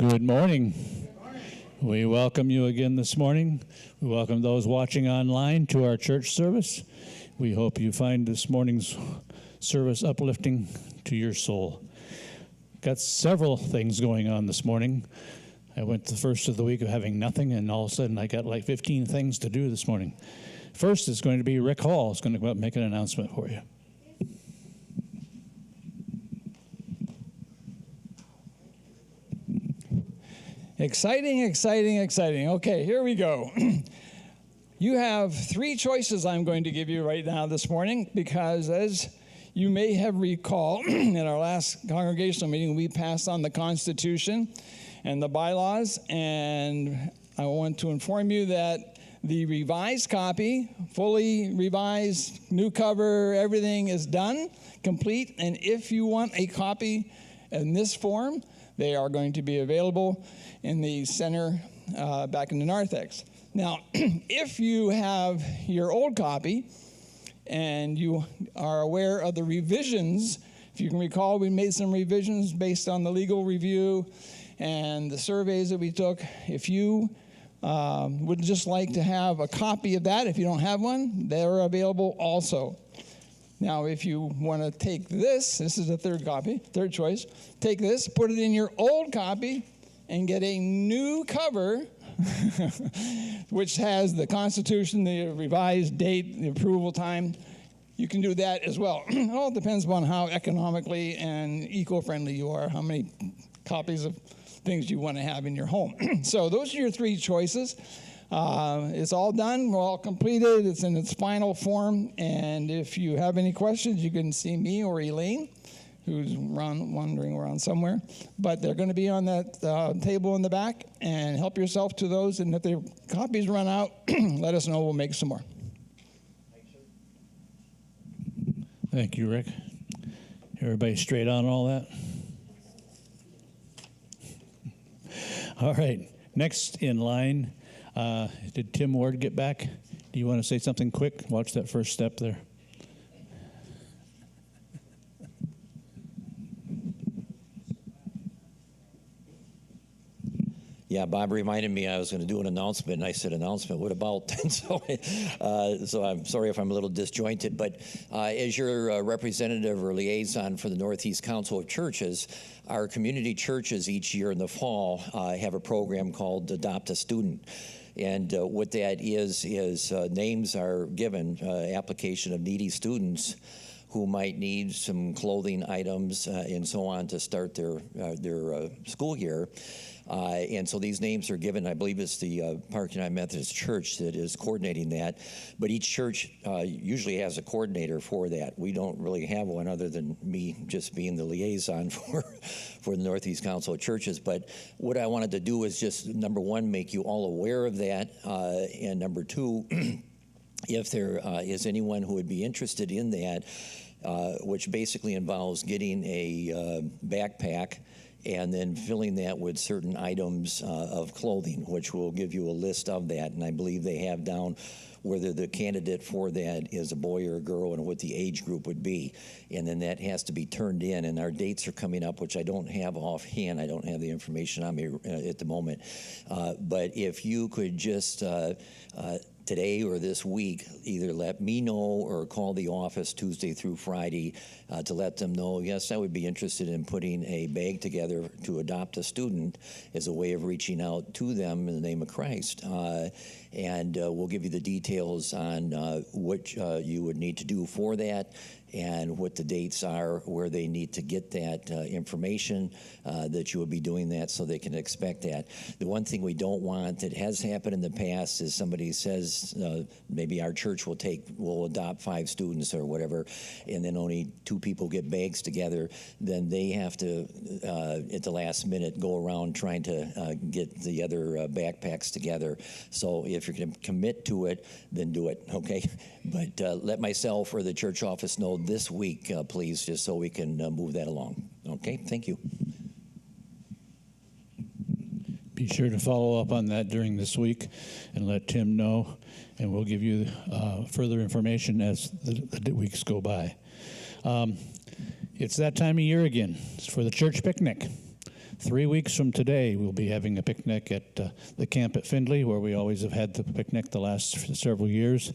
Good morning. We welcome you again this morning. We welcome those watching online to our church service. We hope you find this morning's service uplifting to your soul. Got several things going on this morning. I went the first of the week of having nothing, and all of a sudden I got like 15 things to do this morning. First is going to be Rick Hall is going to go up and make an announcement for you. Exciting, exciting, exciting. Okay, here we go. You have three choices I'm going to give you right now this morning because as you may have recalled, in our last congregational meeting, we passed on the Constitution and the bylaws, and I want to inform you that the revised copy, fully revised, new cover, everything is done, complete, and if you want a copy in this form, they are going to be available in the center back in the narthex. Now, if you have your old copy and you are aware of the revisions, if you can recall, we made some revisions based on the legal review and the surveys that we took. If you would just like to have a copy of that, if you don't have one, they're available also. Now, if you want to take this is the third choice, take this, put it in your old copy, and get a new cover, which has the Constitution, the revised date, the approval time. You can do that as well. It all depends upon how economically and eco-friendly you are, how many copies of things you want to have in your home. So those are your three choices. It's all done. We're all completed. It's in its final form. And if you have any questions, you can see me or Elaine, who's wandering around somewhere. But they're going to be on that table in the back. And help yourself to those. And if the copies run out, let us know. We'll make some more. Thank you, Rick. Everybody straight on all that? All right. Next in line. Did Tim Ward get back? Do you want to say something quick? Watch that first step there. Yeah, Bob reminded me I was going to do an announcement, and I said, announcement, what about? So I'm sorry if I'm a little disjointed, but as your representative or liaison for the Northeast Council of Churches, our community churches each year in the fall have a program called Adopt a Student. And what that is names are given, application of needy students who might need some clothing items and so on to start their school year. And so these names are given. I believe it's the Park United Methodist Church that is coordinating that. But each church usually has a coordinator for that. We don't really have one other than me just being the liaison for the Northeast Council of Churches. But what I wanted to do is just, number one, make you all aware of that. And number two, if there is anyone who would be interested in that, which basically involves getting a backpack and then filling that with certain items of clothing, which will give you a list of that. And I believe they have down whether the candidate for that is a boy or a girl and what the age group would be. And then that has to be turned in. And our dates are coming up, which I don't have offhand. I don't have the information on me at the moment. But if you could just today or this week, either let me know or call the office Tuesday through Friday to let them know, yes, I would be interested in putting a bag together to adopt a student as a way of reaching out to them in the name of Christ. And we'll give you the details on what you would need to do for that and what the dates are, where they need to get that information, that you will be doing that so they can expect that. The one thing we don't want that has happened in the past is somebody says, maybe our church will adopt 5 students or whatever, and then only 2 people get bags together, then they have to, at the last minute, go around trying to get the other backpacks together. So if you're going to commit to it, then do it, okay? But let myself or the church office know this week, please, just so we can move that along. Okay, thank you. Be sure to follow up on that during this week and let Tim know, and we'll give you further information as the weeks go by. It's that time of year again. It's for the church picnic. 3 weeks from today, we'll be having a picnic at the camp at Findlay, where we always have had the picnic the last several years,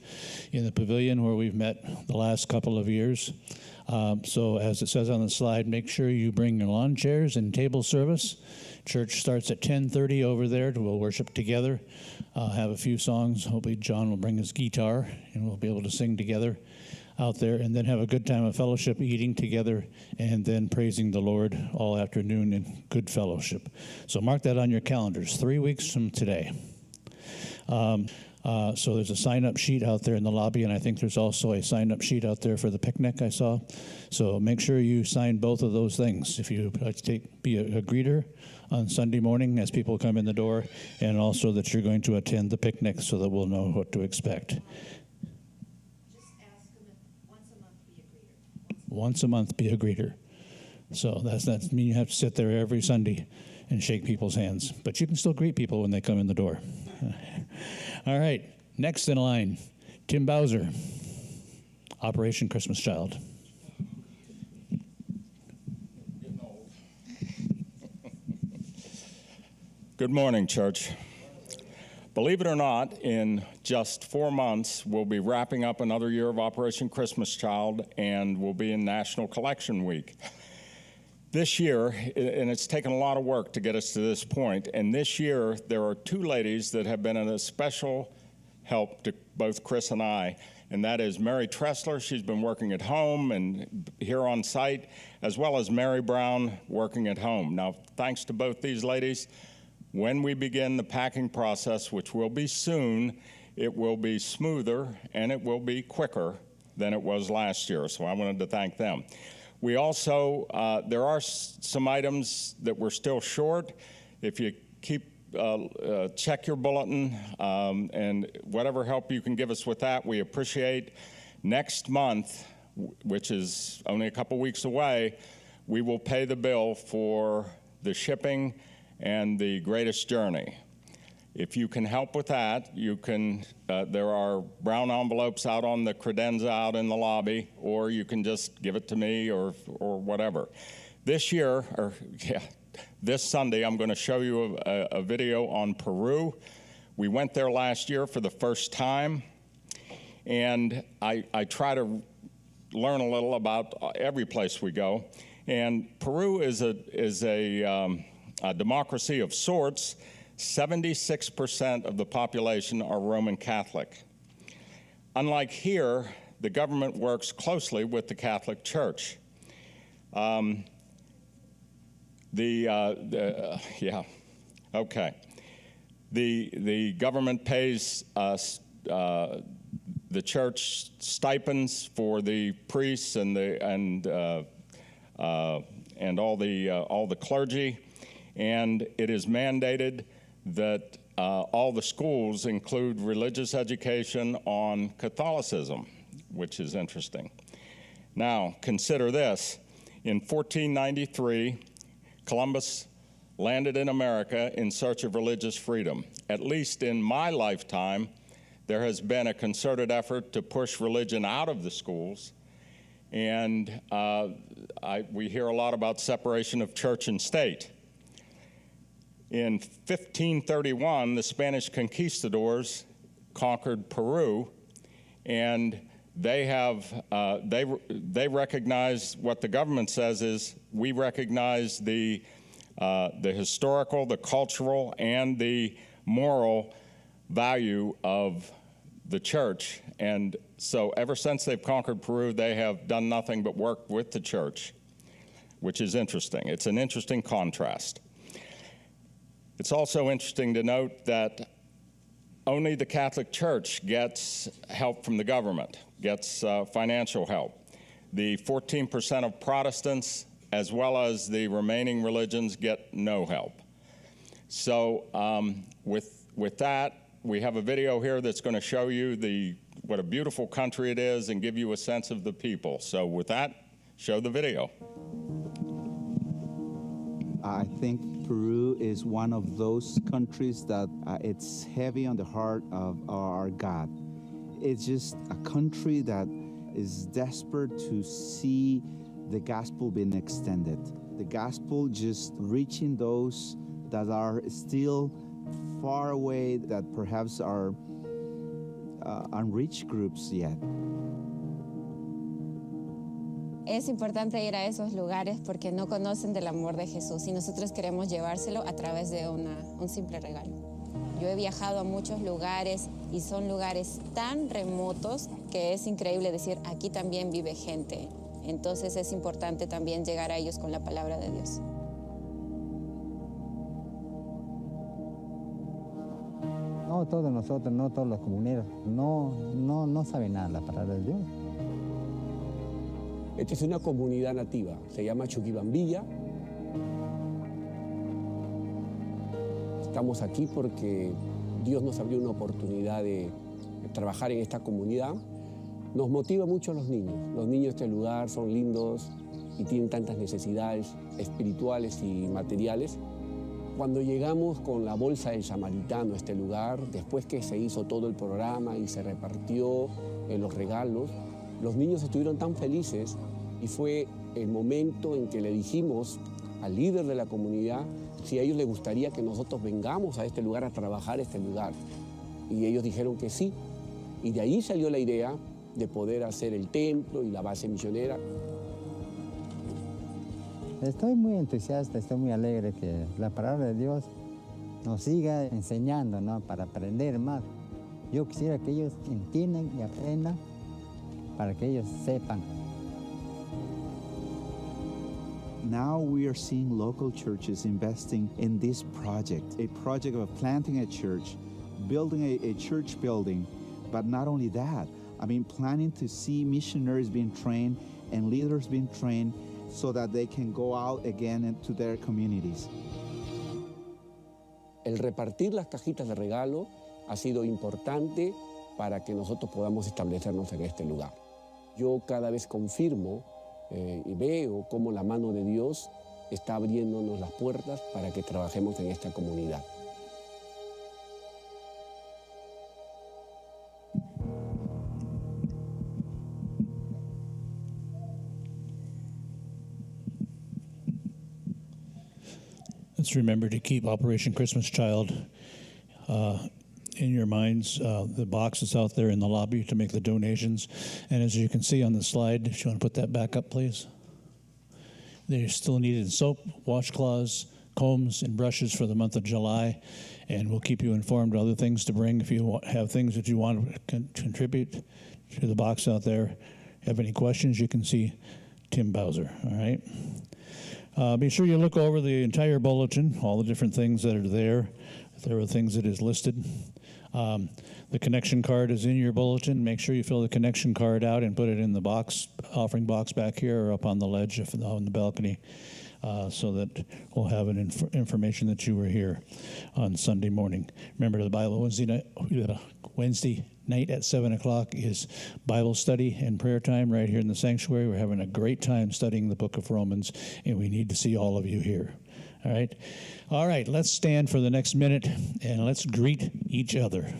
in the pavilion where we've met the last couple of years. So as it says on the slide, make sure you bring your lawn chairs and table service. Church starts at 10:30 over there. We'll worship together, have a few songs. Hopefully John will bring his guitar, and we'll be able to sing together out there, and then have a good time of fellowship, eating together, and then praising the Lord all afternoon in good fellowship. So mark that on your calendars, 3 weeks from today. So there's a sign-up sheet out there in the lobby, and I think there's also a sign-up sheet out there for the picnic I saw. So make sure you sign both of those things if you like to be a greeter on Sunday morning as people come in the door, and also that you're going to attend the picnic so that we'll know what to expect. Once a month, be a greeter. So that doesn't mean you have to sit there every Sunday and shake people's hands, but you can still greet people when they come in the door. All right, next in line, Tim Bowser, Operation Christmas Child. Good morning, church. Believe it or not, in just 4 months, we'll be wrapping up another year of Operation Christmas Child, and we'll be in National Collection Week. This year, and it's taken a lot of work to get us to this point, and this year there are 2 ladies that have been a special help to both Chris and I, and that is Mary Tressler. She's been working at home and here on site, as well as Mary Brown working at home. Now, thanks to both these ladies, when we begin the packing process, which will be soon, it will be smoother and it will be quicker than it was last year, so I wanted to thank them. We also, there are some items that we're still short. If you check your bulletin, and whatever help you can give us with that, we appreciate. Next month, which is only a couple weeks away, we will pay the bill for the shipping and the Greatest Journey. If you can help with that, you can, there are brown envelopes out on the credenza out in the lobby, or you can just give it to me or whatever. This year, this Sunday, I'm going to show you a video on Peru. We went there last year for the first time, and I try to learn a little about every place we go. And Peru is a democracy of sorts. 76% of the population are Roman Catholic. Unlike here, the government works closely with the Catholic Church. The government pays the church stipends for the priests and all the clergy, and it is mandated that all the schools include religious education on Catholicism, which is interesting. Now, consider this. In 1493, Columbus landed in America in search of religious freedom. At least in my lifetime, there has been a concerted effort to push religion out of the schools, and we hear a lot about separation of church and state. In 1531, the Spanish conquistadors conquered Peru, and they recognize what the government says is, we recognize the historical, the cultural, and the moral value of the church. And so ever since they've conquered Peru, they have done nothing but work with the church, which is interesting. It's an interesting contrast. It's also interesting to note that only the Catholic Church gets help from the government, gets financial help. The 14% of Protestants, as well as the remaining religions, get no help. So with that, we have a video here that's going to show you what a beautiful country it is and give you a sense of the people. So with that, show the video. I think Peru is one of those countries that it's heavy on the heart of our God. It's just a country that is desperate to see the gospel being extended. the gospel, just reaching those that are still far away, that perhaps are unreached groups yet. Es importante ir a esos lugares porque no conocen del amor de Jesús y nosotros queremos llevárselo a través de un simple regalo. Yo he viajado a muchos lugares y son lugares tan remotos que es increíble decir, aquí también vive gente. Entonces es importante también llegar a ellos con la palabra de Dios. No todos nosotros, no todos los comuneros, no saben nada de la palabra de Dios. Esta es una comunidad nativa, se llama Chuquibambilla. Estamos aquí porque Dios nos abrió una oportunidad de trabajar en esta comunidad. Nos motiva mucho a los niños. Los niños de este lugar son lindos y tienen tantas necesidades espirituales y materiales. Cuando llegamos con la bolsa del samaritano a este lugar, después que se hizo todo el programa y se repartió los regalos, los niños estuvieron tan felices y fue el momento en que le dijimos al líder de la comunidad si a ellos les gustaría que nosotros vengamos a este lugar a trabajar este lugar. Y ellos dijeron que sí. Y de ahí salió la idea de poder hacer el templo y la base misionera. Estoy muy entusiasta, estoy muy alegre que la palabra de Dios nos siga enseñando, ¿no? Para aprender más. Yo quisiera que ellos entiendan y aprendan para que ellos sepan. Now we are seeing local churches investing in this project, a project of planting a church, building a church building, but not only that, I mean, planning to see missionaries being trained and leaders being trained so that they can go out again into their communities. El repartir las cajitas de regalo ha sido importante para que nosotros podamos establecernos en este lugar. Yo cada vez confirmo y veo cómo la mano de Dios está abriéndonos las puertas para que trabajemos en esta comunidad. Let's remember to keep Operation Christmas Child in your minds. The box is out there in the lobby to make the donations. And as you can see on the slide, if you want to put that back up, please. They're still needed soap, washcloths, combs, and brushes for the month of July. And we'll keep you informed of other things to bring. If you have things that you want to contribute to the box out there, have any questions, you can see Tim Bowser, all right? Be sure you look over the entire bulletin, all the different things that are there. If there are things that is listed. The connection card is in your bulletin. Make sure you fill the connection card out and put it in the box, offering box back here or up on the ledge on the balcony, so that we'll have an information that you were here on Sunday morning. Remember, the Bible Wednesday night at 7 o'clock is Bible study and prayer time right here in the sanctuary. We're having a great time studying the book of Romans, and we need to see all of you here. All right? All right, let's stand for the next minute, and let's greet each other.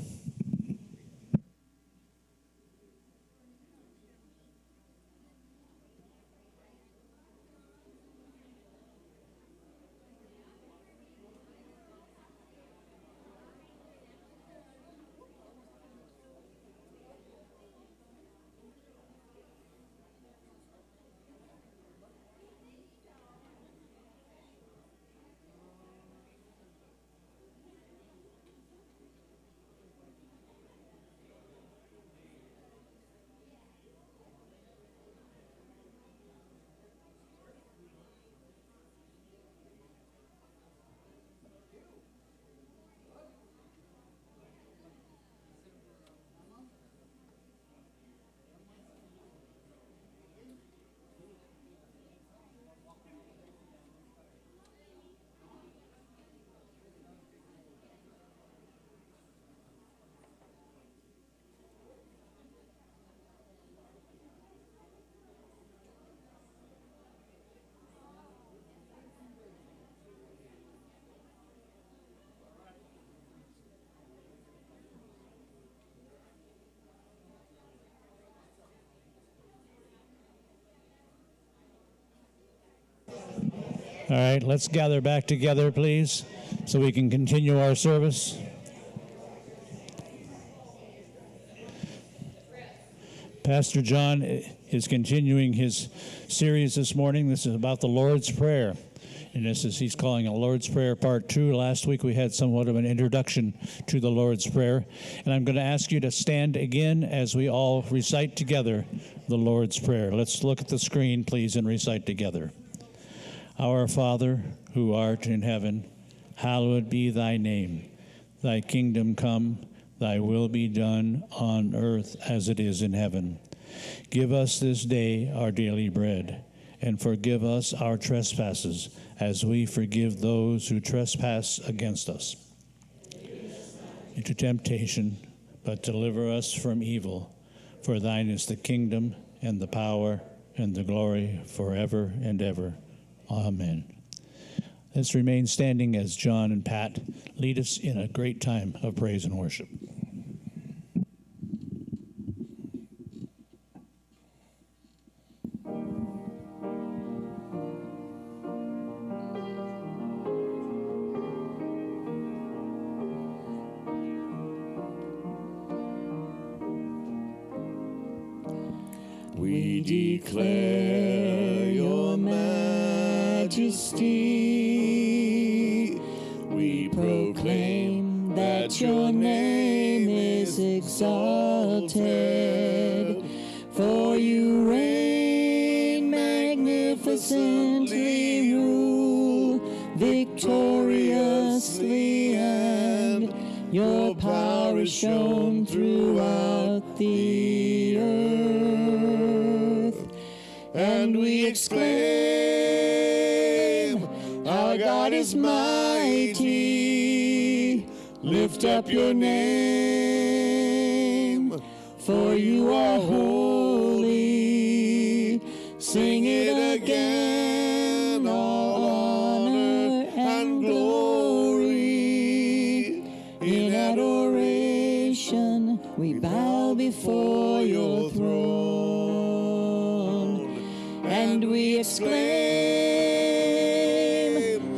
All right, let's gather back together, please, so we can continue our service. Pastor John is continuing his series this morning. This is about the Lord's Prayer. And he's calling it Lord's Prayer Part 2. Last week we had somewhat of an introduction to the Lord's Prayer. And I'm going to ask you to stand again as we all recite together the Lord's Prayer. Let's look at the screen, please, and recite together. Our Father, who art in heaven, hallowed be thy name. Thy kingdom come, thy will be done on earth as it is in heaven. Give us this day our daily bread, and forgive us our trespasses, as we forgive those who trespass against us. Into temptation, but deliver us from evil. For thine is the kingdom, and the power, and the glory forever and ever. Amen. Let's remain standing as John and Pat lead us in a great time of praise and worship. We declare your majesty. We proclaim that your name is exalted. For you reign magnificently, rule victoriously, and your power is shown throughout the earth. And we exclaim, our God is mighty. Lift up your name, for you are holy. Sing it again, all honor and glory. In adoration, we bow before your throne. And we exclaim,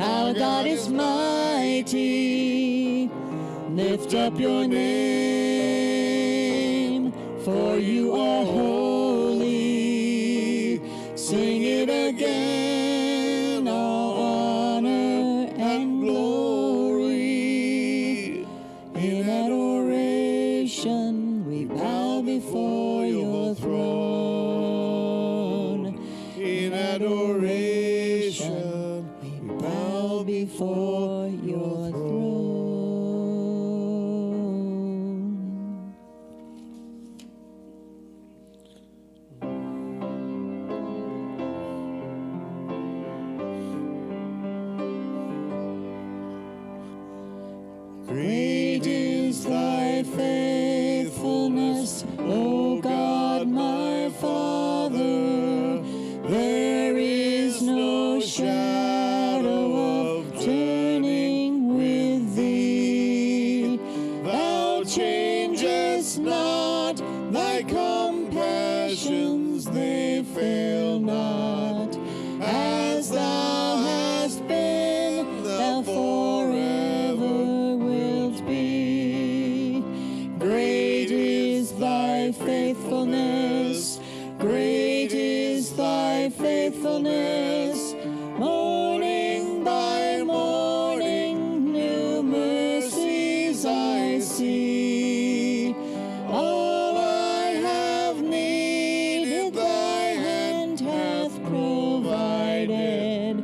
our God is mighty. Lift up your name, for you are holy. Sing it again, all honor and glory. In adoration, we bow before your throne. In adoration, we bow before your throne. Great is thy faithfulness, O God, my Father. There is no shadow of turning with thee. Thou changest not, thy compassions, they fail not. As thou hast been, thou forever wilt be. Great is thy faithfulness, great is thy faithfulness. Morning by morning, new mercies I see. All I have needed, thy hand hath provided.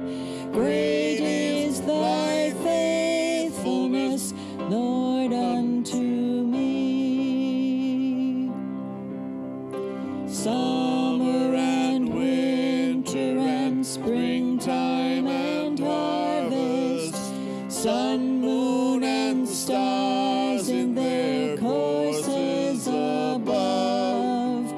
Great is thy faithfulness, Lord, unto me. Summer and winter and springtime and harvest, sun, moon, and stars in their courses above,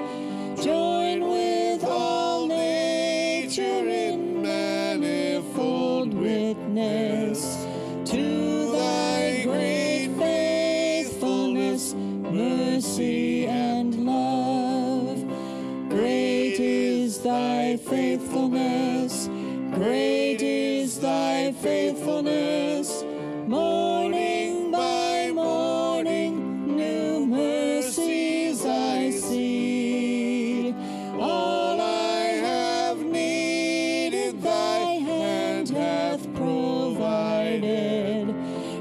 join with all nature in manifold witness to thy great faithfulness, mercy, and love. Great is thy faithfulness, great is thy faithfulness. Morning by morning, new mercies I see. All I have needed, thy hand hath provided.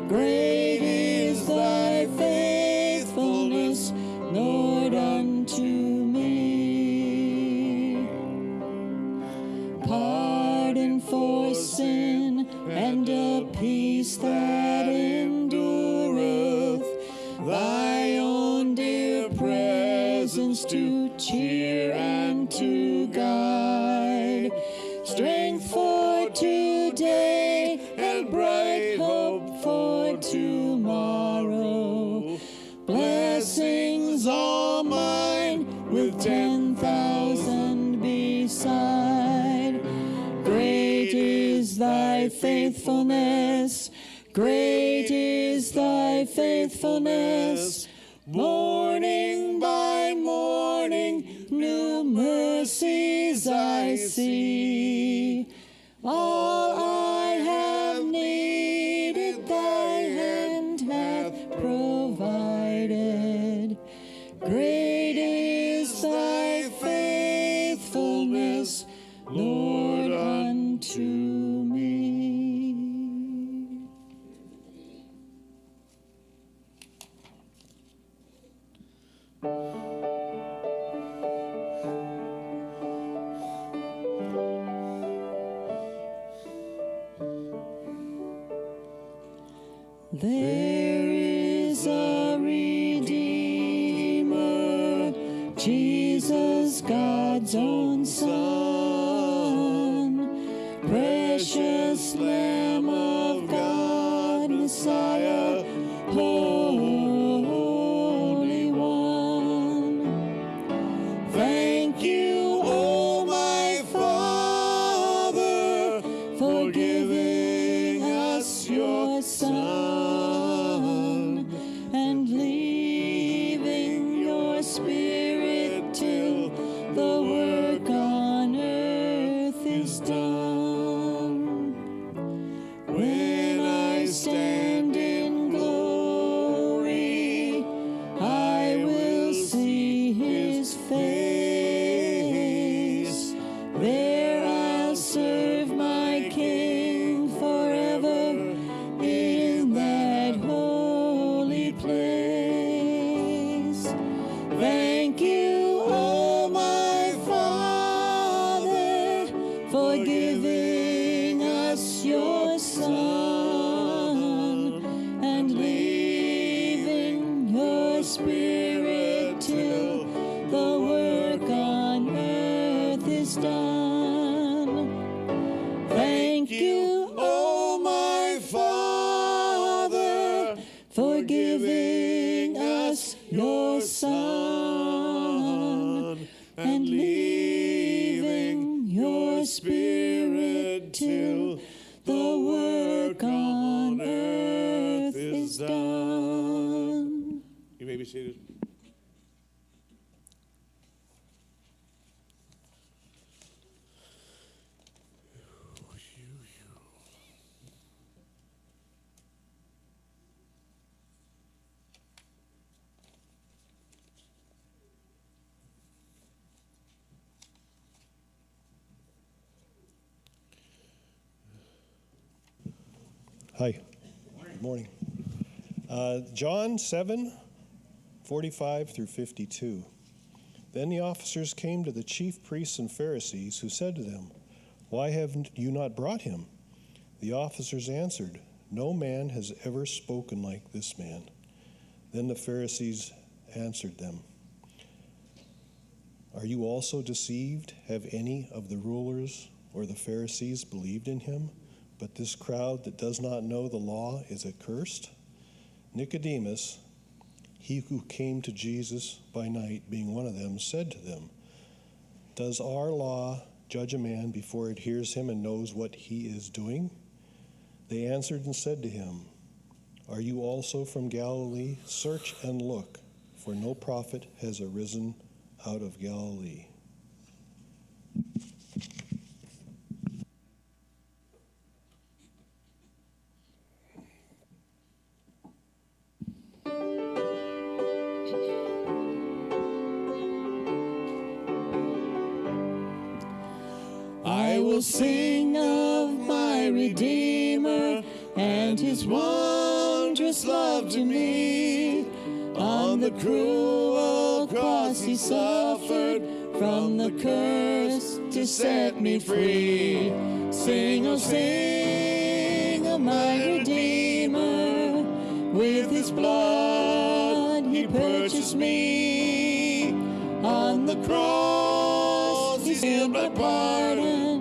Great is thy faithfulness, Lord, unto me. Pardon for sin and a peace that endureth, thy own dear presence to cheer and to guide, strength for today and bright hope for tomorrow, blessings all mine with 10,000 beside. Great is thy faithfulness, great is thy faithfulness. Morning by morning, new mercies I see. All I have needed, thy hand hath provided. Great is thy faithfulness, Lord, unto me. There is a Redeemer, Jesus, God's own Son, precious Lamb of God, Messiah, Holy One. Thank you, oh my Father, for giving us your Son and leaving your Spirit till the work on earth is done. When I stand in glory, I will see his face. There I'll serve my King forever in that holy place. Thank you, oh my Father, for giving us your Son and leaving your Spirit till the work on earth is done. Thank you, oh my Father, for giving us your Son and leaving your Spirit till the work on earth is done. You may be seated. Hi. Good morning. John 7:45 through 52. Then the officers came to the chief priests and Pharisees, who said to them, "Why have you not brought him?" The officers answered, "No man has ever spoken like this man." Then the Pharisees answered them, "Are you also deceived? Have any of the rulers or the Pharisees believed in him? But this crowd that does not know the law is accursed." Nicodemus, he who came to Jesus by night, being one of them, said to them, "Does our law judge a man before it hears him and knows what he is doing?" They answered and said to him, "Are you also from Galilee? Search and look, for no prophet has arisen out of Galilee." will sing of my Redeemer and his wondrous love to me. On the cruel cross he suffered from the curse to set me free. Sing, oh sing of my Redeemer, with his blood he purchased me. On the cross he sealed my pardon,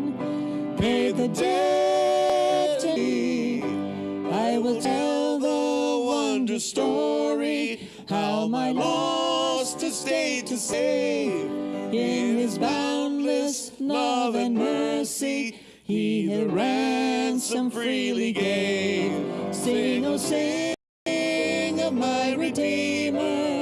paid the debt to me. I will tell the wondrous story, how my lost estate to save. In his boundless love and mercy, he a ransom freely gave. Sing, oh sing